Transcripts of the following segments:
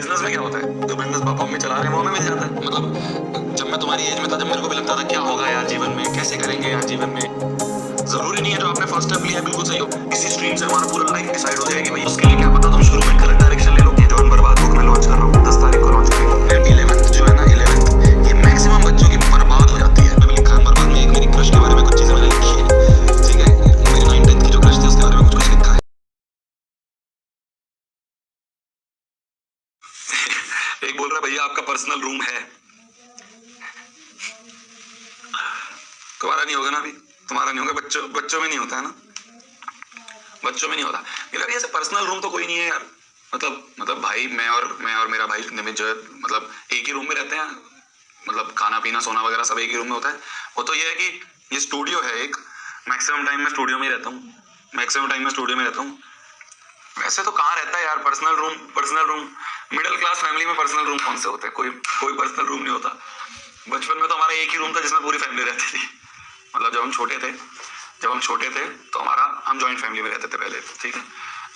Business में क्या होता है, जो बिजनेस पापा मम्मी चला रहे हैं वो हमें मिल जाता है। मतलब जब मैं तुम्हारी एज में था, जब मेरे को भी लगता था क्या होगा यार जीवन में, कैसे करेंगे यार जीवन में। जरूरी नहीं है जो आपने फर्स्ट स्टेप लिया है बिल्कुल सही हो, इसी स्ट्रीम से हमारा पूरा लाइफ डिसाइड हो जाएगी भाई। उसके लिए क्या पता तुम शुरू में गलत डायरेक्शन ले लो। ये जॉन बर्बाद बुक मैं लॉन्च कर रहा हूँ 10 तारीख को लॉन्च करेंगे। फिर 11th जो है ना 11th, ये मैक्सिमम बच्चों की बर्बाद हो जाती है। मैंने लिखा है बर्बाद में, एक मेरी क्रश के बारे में कुछ चीजें मैंने लिखी है, ठीक है। मेरी 9th-10th की जो क्रश थी उसके बारे में कुछ लिखा है। एक बोल रहा है भैया आपका पर्सनल रूम है, तुम्हारा नहीं होगा ना अभी, तुम्हारा नहीं होगा। बच्चों में नहीं होता है ना, बच्चों में नहीं होता। मेरा भी ऐसे पर्सनल रूम तो कोई नहीं है यार। मतलब भाई मैं और मेरा भाई निमित जो है, मतलब एक ही रूम में रहते हैं। मतलब खाना पीना सोना वगैरह सब एक ही रूम में होता है। वो तो ये है कि ये स्टूडियो है एक, मैक्सिमम टाइम मैं स्टूडियो में ही रहता हूँ। वैसे तो कहाँ रहता है यार personal room. Middle class family में पर्सनल रूम कौन से होते हैं, कोई पर्सनल रूम नहीं होता। बचपन में तो हमारा एक ही रूम था जिसमें पूरी फैमिली रहती थी। मतलब जब हम छोटे थे तो हम जॉइंट फैमिली में रहते थे पहले, ठीक है।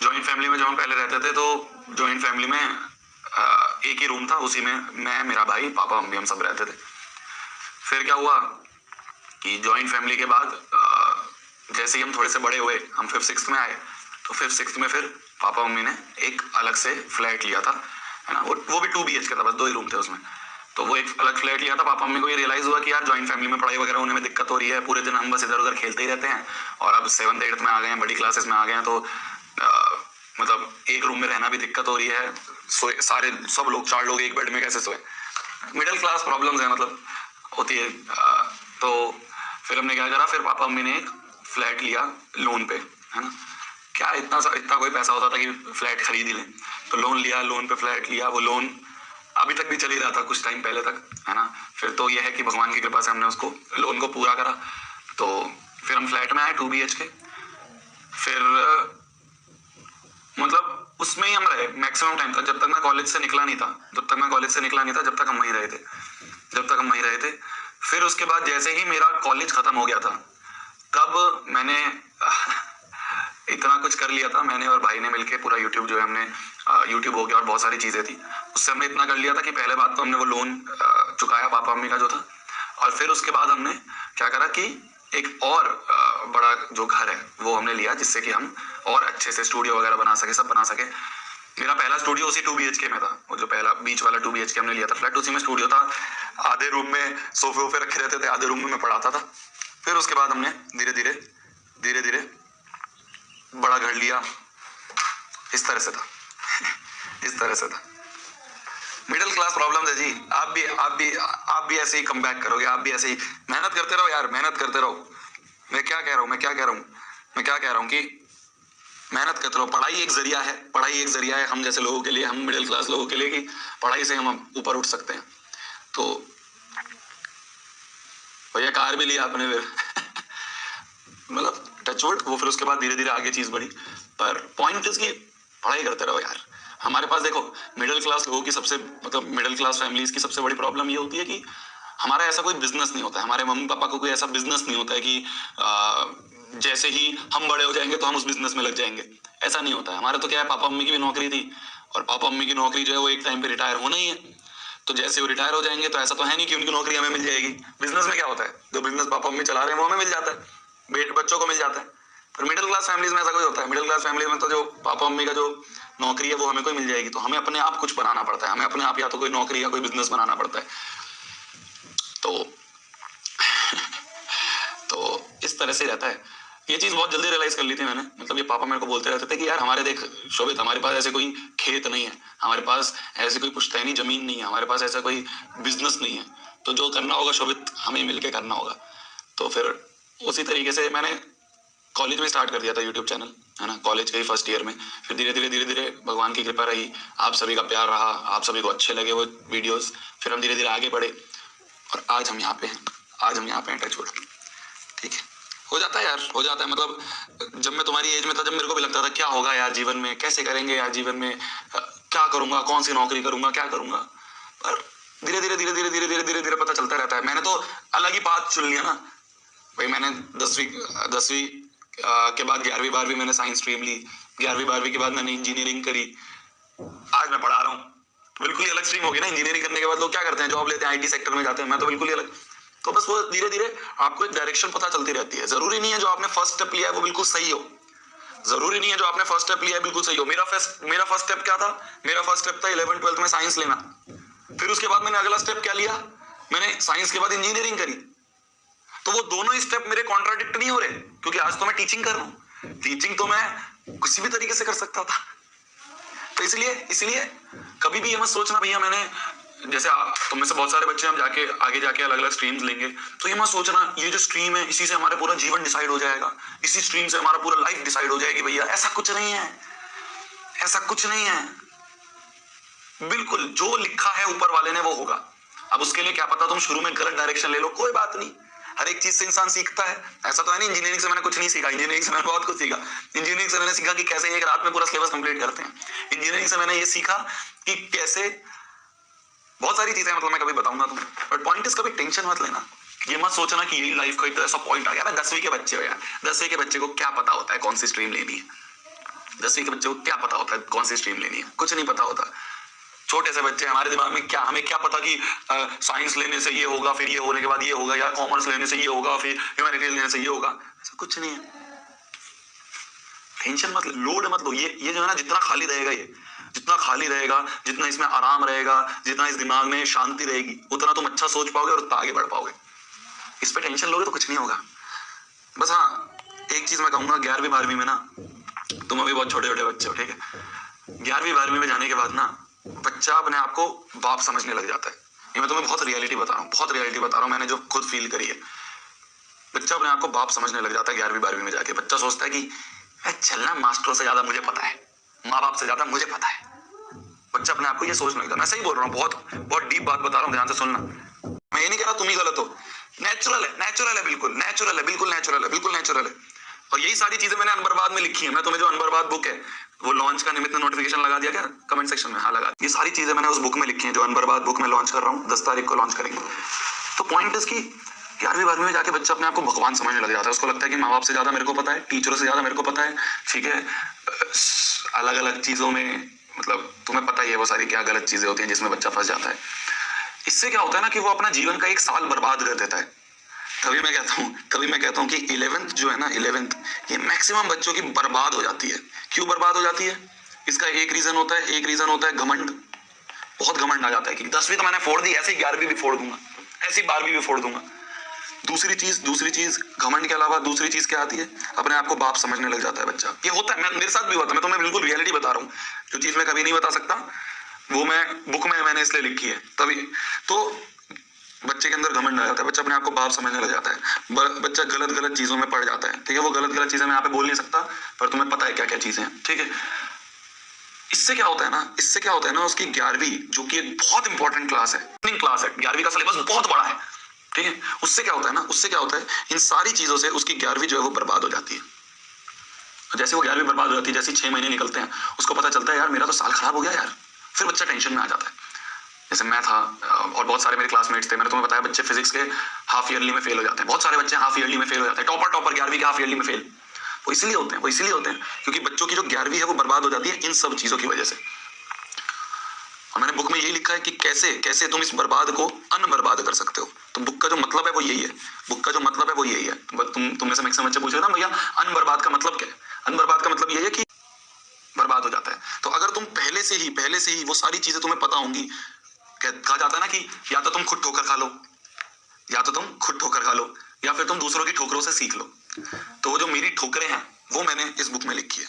जॉइंट फैमिली में जब हम पहले रहते थे तो जॉइंट फैमिली में एक ही रूम था, उसी में मैं, मेरा भाई, पापा मम्मी हम सब रहते थे। फिर क्या हुआ कि जॉइंट फैमिली के बाद जैसे ही हम थोड़े से बड़े हुए, हम 5th-6th में आए, तो 5th-6th में फिर पापा मम्मी ने एक अलग से फ्लैट लिया था, है ना। वो भी 2 BHK था, बस 2 ही रूम थे उसमें। तो वो एक अलग फ्लैट लिया था। पापा मम्मी को ये रियलाइज हुआ कि यार जॉइंट फैमिली में पढ़ाई वगैरह होने में दिक्कत हो रही है, पूरे दिन हम बस इधर उधर खेलते ही रहते हैं। और अब 7th-8th में आ गए हैं, बड़ी क्लासेस में आ गए हैं, तो मतलब एक रूम में रहना भी दिक्कत हो रही है। सब लोग 4 लोग एक बेड में कैसे सोए। मिडिल क्लास प्रॉब्लम्स है, मतलब होती है। तो फिर हमने क्या करा, फिर पापा मम्मी ने एक फ्लैट लिया लोन पे, है ना। क्या इतना कोई पैसा होता था कि फ्लैट खरीद ही लें। तो लोन लिया, लोन पे फ्लैट लिया। वो लोन अभी तक भी चल ही रहा था कुछ टाइम पहले तक, है ना। फिर तो यह है कि भगवान की कृपा से हमने उसको लोन को पूरा करा। तो फिर हम फ्लैट में आए 2 BHK। फिर मतलब उसमें ही हम रहे मैक्सिमम टाइम तक, जब तक मैं कॉलेज से निकला नहीं था, जब तक हम वहीं रहे थे। फिर उसके बाद जैसे ही मेरा कॉलेज खत्म हो गया था, तब मैंने इतना कुछ कर लिया था, मैंने और भाई ने मिलके पूरा यूट्यूब जो है हमने यूट्यूब हो गया और बहुत सारी चीजें थी, उससे हमने इतना कर लिया था कि पहले बात तो हमने वो लोन चुकाया पापा मम्मी का जो था। और फिर उसके बाद हमने क्या करा कि एक और बड़ा जो घर है वो हमने लिया, जिससे कि हम और अच्छे से स्टूडियो वगैरह बना सके, सब बना सके। मेरा पहला स्टूडियो उसी 2 BHK में था। वो जो पहला बीच वाला 2 BHK हमने लिया था फ्लैट, उसी में स्टूडियो था। आधे रूम में सोफे वोफे रखे रहते थे, आधे रूम में मैं पढ़ाता था। फिर उसके बाद हमने धीरे धीरे बड़ा घर लिया। इस तरह से था। मिडिल क्लास प्रॉब्लम है जी। आप भी ऐसे ही कम बैक करोगे, आप भी ऐसे ही मेहनत करते रहो यार, मेहनत करते रहो। मैं क्या कह रहा हूँ कि मेहनत करते रहो। पढ़ाई एक जरिया है हम जैसे लोगों के लिए, हम मिडिल क्लास लोगों के लिए, कि पढ़ाई से हम ऊपर उठ सकते हैं। तो भैया कार भी लिया आपने फिर मतलब टचवुड। वो फिर उसके बाद धीरे धीरे आगे चीज बढ़ी। पर पॉइंट इज कि पढ़ाई करते रहो यार। हमारे पास देखो, मिडिल क्लास लोगों की मिडिल क्लास फैमिलीज की सबसे बड़ी प्रॉब्लम ये होती है कि हमारा ऐसा कोई बिजनेस नहीं होता है। हमारे मम्मी पापा को कोई ऐसा बिजनेस नहीं होता है कि जैसे ही हम बड़े हो जाएंगे तो हम उस बिजनेस में लग जाएंगे। ऐसा नहीं होता है। हमारे तो क्या है, पापा मम्मी की भी नौकरी थी, और पापा मम्मी की नौकरी जो है वो एक टाइम पे रिटायर होना ही है। तो जैसे वो रिटायर हो जाएंगे तो ऐसा तो है नहीं कि उनकी नौकरी हमें मिल जाएगी। बिजनेस में क्या होता है, जो बिजनेस पापा मम्मी चला रहे हैं वो हमें मिल जाता है, बच्चों को मिल जाता है। पर मिडिल क्लास फैमिलीज में ऐसा कोई होता है। मिडिल क्लास फैमिली में तो जो पापा मम्मी का जो नौकरी है वो हमें कोई मिल जाएगी, तो हमें अपने आप कुछ बनाना पड़ता है। हमें अपने आप या तो कोई नौकरी या कोई बिजनेस बनाना पड़ता है। तो इस तरह से रहता है। ये चीज बहुत जल्दी रियलाइज कर ली थी मैंने। मतलब ये पापा मेरे को बोलते रहते थे कि यार हमारे देख शोभित, हमारे पास ऐसे कोई खेत नहीं है, हमारे पास ऐसे कोई पुश्तैनी जमीन नहीं है, हमारे पास ऐसा कोई बिजनेस नहीं है, तो जो करना होगा शोभित हमें मिलके करना होगा। तो फिर उसी तरीके से मैंने कॉलेज में स्टार्ट कर दिया था यूट्यूब चैनल, है ना। कॉलेज के ही फर्स्ट ईयर में। फिर धीरे धीरे भगवान की कृपा रही, आप सभी का प्यार रहा, आप सभी को अच्छे लगे वो वीडियोस। फिर हम धीरे धीरे आगे बढ़े और आज हम यहाँ पे हैं टचवुड, ठीक है। हो जाता है यार, हो जाता है। मतलब जब मैं तुम्हारी एज में था, जब मेरे को भी लगता था क्या होगा यार जीवन में, कैसे करेंगे यार जीवन में, क्या करूंगा, कौन सी नौकरी करूंगा, क्या करूंगा। पर धीरे धीरे पता चलता रहता है। मैंने तो अलग ही पाथ चुन लिया ना भाई। मैंने 10वीं के बाद 11वीं 12वीं मैंने साइंस स्ट्रीम ली। 11वीं 12वीं के बाद मैंने इंजीनियरिंग करी। आज मैं पढ़ा रहा हूँ। अलग स्ट्रीम होगी ना। इंजीनियरिंग करने के बाद लोग क्या करते हैं, जॉब लेते हैं, आईटी सेक्टर में जाते हैं, मैं तो बिल्कुल ही अलग। तो बस वो धीरे धीरे आपको एक डायरेक्शन पता चलती रहती है। जरूरी नहीं है जो आपने फर्स्ट स्टेप लिया है वो बिल्कुल सही हो, जरूरी नहीं है जो आपने फर्स्ट स्टेप लिया है बिल्कुल सही हो। मेरा फर्स्ट स्टेप क्या था, मेरा फर्स्ट स्टेप था 11th 12th में साइंस लेना। फिर उसके बाद मैंने अगला स्टेप क्या लिया, मैंने साइंस के बाद इंजीनियरिंग करी। तो वो दोनों ही स्टेप मेरे कॉन्ट्राडिक्ट नहीं हो रहे, क्योंकि आज तो मैं टीचिंग कर रहा हूं। टीचिंग तो मैं किसी भी तरीके से कर सकता था। तो इसलिए कभी भी ये मत सोचना भैया मैंने, जैसे तुम में से बहुत सारे बच्चे हम जाके आगे जाके अलग अलग स्ट्रीम्स लेंगे, तो ये मत सोचना ये जो स्ट्रीम है इसी से हमारा पूरा जीवन डिसाइड हो जाएगा, इसी स्ट्रीम से हमारा पूरा लाइफ डिसाइड हो जाएगी। भैया ऐसा कुछ नहीं है, ऐसा कुछ नहीं है। बिल्कुल जो लिखा है ऊपर वाले ने वो होगा। अब उसके लिए क्या पता तुम शुरू में गलत डायरेक्शन ले लो, कोई बात नहीं। हर एक चीज से इंसान सीखता है। ऐसा तो है नहीं इंजीनियरिंग से मैंने कुछ नहीं सीखा, इंजीनियरिंग से मैंने बहुत कुछ सीखा। इंजीनियरिंग से मैंने सीखा कि कैसे एक रात में पूरा सिलेबस कंप्लीट करते हैं। इंजीनियरिंग से मैंने ये सीखा कि कैसे बहुत सारी चीजें, मतलब मैं कभी बताऊंगा तुम्हें। बट पॉइंट इज कभी टेंशन मत लेना, ये मत सोचना कि यही लाइफ का एक ऐसा पॉइंट आ गया। 10वीं के बच्चे हो यार, 10वीं के बच्चे को क्या पता होता है कौन सी स्ट्रीम लेनी है। 10वीं के बच्चे को क्या पता होता है कौन सी स्ट्रीम लेनी है, कुछ नहीं पता होता। छोटे से बच्चे, हमारे दिमाग में क्या, हमें क्या पता कि साइंस लेने से ये होगा, फिर ये होने के बाद ये होगा, या कॉमर्स लेने से ये होगा, फिर ह्यूमैनिटीज लेने से ये होगा। ऐसा कुछ नहीं है। टेंशन मत लो, लोड मत लो। ये जो है ना, जितना खाली रहेगा, ये जितना खाली रहेगा, जितना इसमें आराम रहेगा, जितना इस दिमाग में शांति रहेगी, उतना तुम अच्छा सोच पाओगे और उतना आगे बढ़ पाओगे। इस पे टेंशन लोगे तो कुछ नहीं होगा। बस हाँ, एक चीज मैं कहूंगा, 11वीं 12वीं में ना, तुम अभी बहुत छोटे छोटे बच्चे हो, ठीक है। 11वीं 12वीं में जाने के बाद ना बच्चा अपने आप को बाप समझने लग जाता है। ये मैं तुम्हें बहुत रियलिटी बता रहा हूँ, बहुत रियलिटी बता रहा हूँ, मैंने जो खुद फील करी है। बच्चा अपने आप को बाप समझने लग जाता है 11वीं 12वीं में जाके। बच्चा सोचता है कि चलना मास्टरों से ज्यादा मुझे पता है, माँ बाप से ज्यादा मुझे पता है। बच्चा अपने आप को ये सोचने लगता है। मैं सही बोल रहा हूँ, बहुत बहुत डीप बात बता रहा हूँ, ध्यान से सुनना। मैं ये नहीं कह रहा तुम ही गलत हो, नेचुरल है, नेचुरल है, बिल्कुल नेचुरल है, बिल्कुल नेचुरल है, बिल्कुल नेचुरल है। और यही सारी चीजें मैंने अनबर्बाद में लिखी है। मैं तुम्हें जो अनबर्बाद बुक है वो लॉन्च का निमित्त नोटिफिकेशन लगा दिया क्या कमेंट सेक्शन में? हाँ लगा। ये सारी चीजें मैंने उस बुक में लिखी है जो अनबर्बाद बुक में लॉन्च कर रहा हूँ, 10 तारीख को लॉन्च करेंगे। तो पॉइंट इसकी 11वीं 12वीं में जाके बच्चा अपने आप को भगवान समझने लग जाता है। उसको लगता है कि माँ बाप से ज्यादा मेरे को पता है, टीचरों से ज्यादा मेरे को पता है, ठीक है। अलग अलग चीजों में, मतलब तुम्हें पता ही है वो सारी क्या गलत चीजें होती हैं जिसमें बच्चा फंस जाता है। इससे क्या होता है ना कि वो अपना जीवन का 1 साल बर्बाद कर देता है। तभी मैं कहता हूँ कि 11th जो है ना, 11th ये मैक्सिमम बच्चों की बर्बाद हो जाती है। क्यों बर्बाद हो जाती है? इसका एक रीजन होता है घमंड। बहुत घमंड आ जाता है कि 10वीं तो मैंने फोड़ दी, ऐसे ही 11वीं भी फोड़ दूंगा, ऐसी 12वीं भी फोड़ दूंगा। दूसरी चीज घमंड के अलावा दूसरी चीज क्या आती है? अपने आप को बाप समझने लग जाता है बच्चा। ये होता है, मेरे साथ भी होता है। मैं तुम्हें बिल्कुल रियलिटी बता रहा हूँ, जो चीज मैं कभी नहीं बता सकता वो मैं बुक में मैंने इसलिए लिखी है। तभी तो बच्चे के अंदर घमंड आ जाता है, बच्चा अपने आप को बाप समझने लग जाता है। बच्चा गलत चीजों में पड़ जाता है, ठीक है। वो गलत चीजें मैं यहाँ पे बोल नहीं सकता, पर तुम्हें पता है क्या क्या चीजें हैं, ठीक है। इससे क्या होता है ना, उसकी 11वीं जो कि एक बहुत इंपॉर्टेंट क्लास है, 11वीं का सिलेबस बहुत बड़ा है, ठीक है। उससे क्या होता है, इन सारी चीजों से उसकी 11वीं जो है वो बर्बाद हो जाती है। जैसे वो 11वीं बर्बाद हो जाती है, जैसे 6 महीने निकलते हैं, उसको पता चलता है यार मेरा तो साल खराब हो गया यार। फिर बच्चा टेंशन में आ जाता है। जैसे मैं था और बहुत सारे मेरे क्लासमेट्स थे, मैंने तुम्हें बताया बच्चे फिजिक्स के हाफ ईयरली में फेल हो जाते हैं। बहुत सारे बच्चे हाफ ईयरली में फेल हो जाते हैं, टॉपर 11वीं के हाफ ईयरली में फेल। वो इसलिए होते हैं क्योंकि बच्चों की जो 11वीं है वो बर्बाद हो जाती है इन सब चीजों की वजह से। और मैंने बुक में यही लिखा है कि कैसे तुम इस बर्बाद को अनबर्बाद कर सकते हो। तो बुक का जो मतलब है वो यही है। तुम में से मैक्सिमम बच्चे पूछ रहे हो ना भैया अनबर्बाद का मतलब क्या है? अनबर्बाद का मतलब यही है कि बर्बाद हो जाता है। तो अगर तुम पहले से ही वो सारी चीजें तुम्हें पता होंगी, कहा जाता है ना कि या तो तुम खुद ठोकर खा लो या फिर तुम दूसरों की ठोकरों से सीख लो। तो वो जो मेरी ठोकरें हैं वो मैंने इस बुक में लिखी है।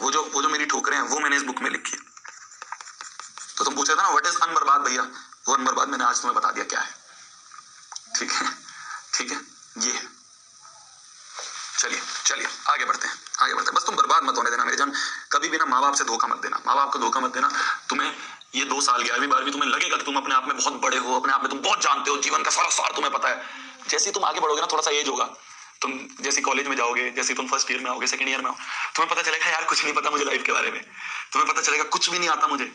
वो जो मेरी ठोकरें हैं वो मैंने इस बुक में लिखी है। तो तुम पूछ रहे थे ना व्हाट इज अनबर्बाद, भैया वो अनबर्बाद मैंने आज तुम्हें बता दिया क्या है, ठीक है। ये है। चलिए आगे बढ़ते हैं। बस तुम बर्बाद मत होने देना मेरे जान। कभी भी ना माँ बाप से धोखा मत देना। तुम्हें ये 2 साल 11वीं 12वीं तुम्हें लगेगा कि तुम अपने आप में बहुत बड़े हो, अपने आप में तुम बहुत जानते हो, जीवन का सारा सार तुम्हें पता है। जैसे तुम आगे बढ़ोगे ना, थोड़ा सा एज होगा, तुम जैसे कॉलेज में जाओगे, जैसे तुम फर्स्ट ईयर में आओगे, सेकंड ईयर में आओ, तुम्हें पता चलेगा यार कुछ नहीं पता मुझे लाइफ के बारे में। तुम्हें पता चलेगा कुछ भी नहीं आता मुझे।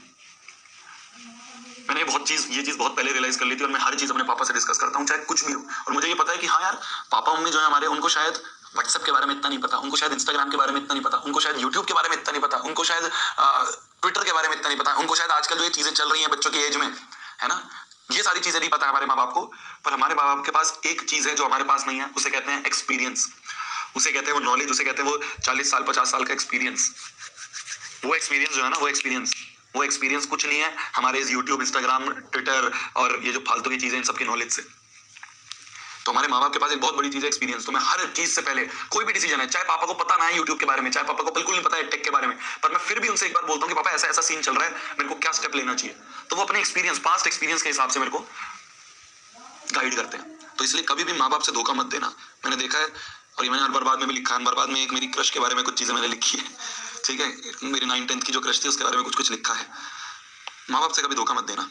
मैंने ये चीज बहुत पहले रियलाइज कर ली थी और मैं हर चीज अपने पापा से डिस्कस करता हूँ चाहे कुछ भी हो। और मुझे ये पता है कि हाँ यार पापा मम्मी जो है हमारे, उनको शायद व्हाट्सएप के बारे में इतना नहीं पता, उनको शायद इंस्टाग्राम के बारे में इतना नहीं पता, उनको शायद यूट्यूब के बारे में इतना नहीं पता, उनको शायद ट्विटर के बारे में इतना नहीं पता, उनको शायद आजकल जो ये चीजें चल रही हैं बच्चों की एज में, है ना, ये सारी चीजें नहीं पता है हमारे माँ बाप को। पर हमारे माँ बाप के पास एक चीज है जो हमारे पास नहीं है, उसे कहते हैं एक्सपीरियंस, उसे कहते हैं वो नॉलेज, उसे कहते हैं वो 40 साल 50 साल का एक्सपीरियंस। वो एक्सपीरियंस जो है ना, वो एक्सपीरियंस कुछ नहीं है हमारे इस यूट्यूब, इंस्टाग्राम, ट्विटर और ये जो फालतू की चीजें इन सबकी नॉलेज से। तो हमारे माँ बाप के पास एक बहुत बड़ी चीज है एक्सपीरियंस। तो मैं हर चीज से पहले कोई भी डिसीजन है, चाहे पापा को पता ना है यूट्यूब के बारे में, चाहे पापा को बिल्कुल नहीं पता है टेक के बारे में, पर मैं फिर भी उनसे एक बार बोलता हूँ कि पापा ऐसा ऐसा सीन चल रहा है, मेरे को क्या स्टेप लेना चाहिए। तो वो अपने एक्सपीरियंस, पास्ट एक्सपीरियंस के हिसाब से मेरे को गाइड करते हैं। तो इसलिए कभी भी माँ बाप से धोखा मत देना। मैंने देखा है, और ये मैंने अनवर बाद में भी लिखा है। अनवर बाद में एक मेरी क्रश के बारे में कुछ चीजें मैंने लिखी है, ठीक है, मेरी 9th 10th की जो क्रश थी उसके बारे में कुछ लिखा है। माँ बाप से कभी धोखा मत देना।